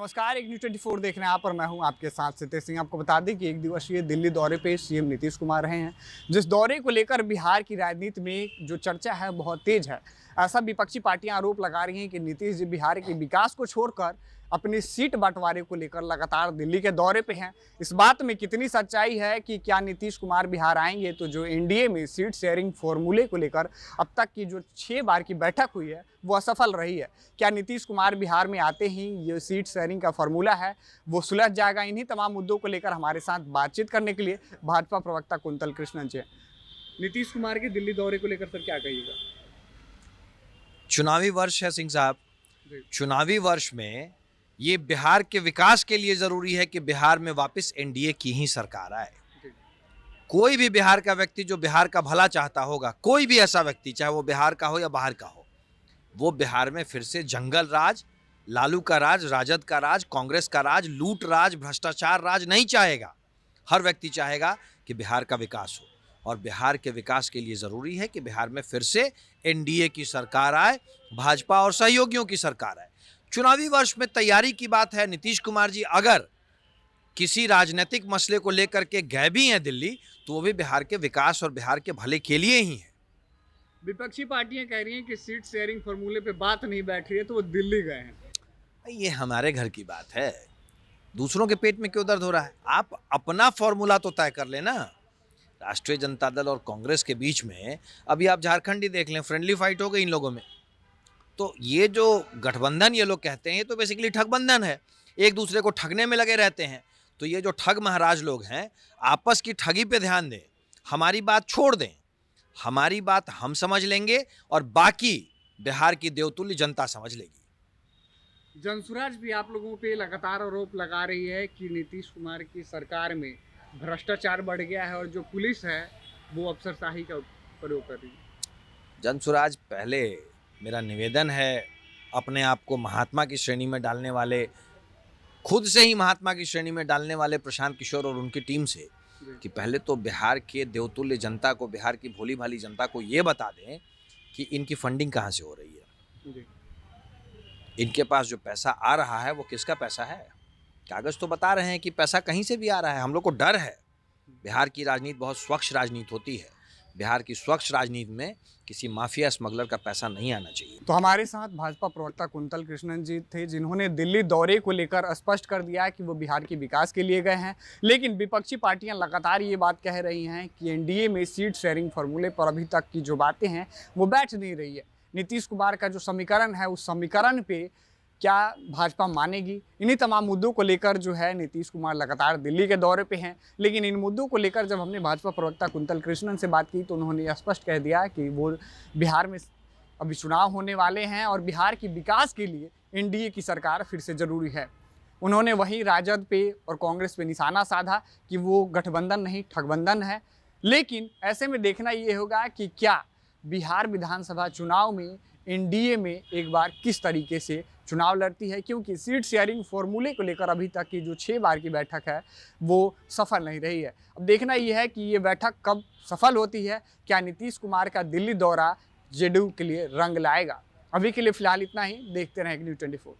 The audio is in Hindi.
नमस्कार, एक न्यूज़ 24 देख रहे हैं आप और मैं हूं आपके साथ सितेश सिंह। आपको बता दें कि एक दिवसीय दिल्ली दौरे पे सीएम नीतीश कुमार रहे हैं, जिस दौरे को लेकर बिहार की राजनीति में जो चर्चा है बहुत तेज है। ऐसा विपक्षी पार्टियां आरोप लगा रही हैं कि नीतीश जी बिहार के विकास को छोड़कर अपनी सीट बंटवारे को लेकर लगातार दिल्ली के दौरे पे हैं। इस बात में कितनी सच्चाई है कि क्या नीतीश कुमार बिहार आएंगे तो जो एनडीए में सीट शेयरिंग फॉर्मूले को लेकर अब तक की जो 6 बार की बैठक हुई है वो असफल रही है। क्या नीतीश कुमार बिहार में आते ही ये सीट शेयरिंग का फॉर्मूला है वो सुलझ जाएगा? इन्हीं तमाम मुद्दों को लेकर हमारे साथ बातचीत करने के लिए भाजपा प्रवक्ता कुंतल कृष्णन जी। नीतीश कुमार के दिल्ली दौरे को लेकर सर क्या कहिएगा? चुनावी वर्ष है सिंह साहब। चुनावी वर्ष में ये बिहार के विकास के लिए जरूरी है कि बिहार में वापस एनडीए की ही सरकार आए। कोई भी बिहार का व्यक्ति जो बिहार का भला चाहता होगा, कोई भी ऐसा व्यक्ति चाहे वो बिहार का हो या बाहर का हो, वो बिहार में फिर से जंगल राज, लालू का राज, राजद का राज, कांग्रेस का राज, लूट राज, भ्रष्टाचार राज नहीं चाहेगा। हर व्यक्ति चाहेगा कि बिहार का विकास हो, और बिहार के विकास के लिए ज़रूरी है कि बिहार में फिर से एनडीए की सरकार आए, भाजपा और सहयोगियों की सरकार आए। चुनावी वर्ष में तैयारी की बात है। नीतीश कुमार जी अगर किसी राजनीतिक मसले को लेकर के गए भी हैं दिल्ली, तो वो भी बिहार के विकास और बिहार के भले के लिए ही है। विपक्षी पार्टियां कह रही हैं कि सीट शेयरिंग फॉर्मूले पे बात नहीं बैठ रही है तो वो दिल्ली गए हैं। ये हमारे घर की बात है, दूसरों के पेट में क्यों दर्द हो रहा है? आप अपना फॉर्मूला तो तय कर लेना। राष्ट्रीय जनता दल और कांग्रेस के बीच में अभी आप झारखंड ही देख लें, फ्रेंडली फाइट हो गई इन लोगों में। तो ये जो गठबंधन ये लोग कहते हैं, ये तो बेसिकली ठगबंधन है, एक दूसरे को ठगने में लगे रहते हैं। तो ये जो ठग महाराज लोग हैं, आपस की ठगी पे ध्यान दें, हमारी बात छोड़ दें। हमारी बात हम समझ लेंगे और बाकी बिहार की देवतुल्य जनता समझ लेगी। जनसुराज भी आप लोगों पे लगातार आरोप लगा रही है कि नीतीश कुमार की सरकार में भ्रष्टाचार बढ़ गया है और जो पुलिस है वो अफसरशाही का प्रयोग कर रही है। जनसुराज, पहले मेरा निवेदन है अपने आप को महात्मा की श्रेणी में डालने वाले, खुद से ही महात्मा की श्रेणी में डालने वाले प्रशांत किशोर और उनकी टीम से, कि पहले तो बिहार के देवतुल्य जनता को, बिहार की भोली भाली जनता को ये बता दें कि इनकी फंडिंग कहाँ से हो रही है। इनके पास जो पैसा आ रहा है वो किसका पैसा है? कागज तो बता रहे हैं कि पैसा कहीं से भी आ रहा है। हम लोग को डर है। बिहार की राजनीति बहुत स्वच्छ राजनीति होती है। बिहार की स्वच्छ राजनीति में किसी माफिया स्मगलर का पैसा नहीं आना चाहिए। तो हमारे साथ भाजपा प्रवक्ता कुंतल कृष्णन जी थे, जिन्होंने दिल्ली दौरे को लेकर स्पष्ट कर दिया कि वो बिहार के विकास के लिए गए हैं। लेकिन विपक्षी पार्टियां लगातार ये बात कह रही हैं कि एनडीए में सीट शेयरिंग फॉर्मूले पर अभी तक की जो बातें हैं वो बैठ नहीं रही है। नीतीश कुमार का जो समीकरण है उस समीकरण पे क्या भाजपा मानेगी? इन्हीं तमाम मुद्दों को लेकर जो है नीतीश कुमार लगातार दिल्ली के दौरे पे हैं। लेकिन इन मुद्दों को लेकर जब हमने भाजपा प्रवक्ता कुंतल कृष्णन से बात की तो उन्होंने स्पष्ट कह दिया कि वो बिहार में अभी चुनाव होने वाले हैं और बिहार के विकास के लिए एनडीए की सरकार फिर से ज़रूरी है। उन्होंने वहीं राजद पे और कांग्रेस पे निशाना साधा कि वो गठबंधन नहीं ठगबंधन है। लेकिन ऐसे में देखना ये होगा कि क्या बिहार विधानसभा चुनाव में एनडीए में एक बार किस तरीके से चुनाव लड़ती है, क्योंकि सीट शेयरिंग फॉर्मूले को लेकर अभी तक की जो 6 बार की बैठक है वो सफल नहीं रही है। अब देखना यह है कि ये बैठक कब सफल होती है। क्या नीतीश कुमार का दिल्ली दौरा जेडीयू के लिए रंग लाएगा? अभी के लिए फिलहाल इतना ही। देखते रहें न्यूज़ 24।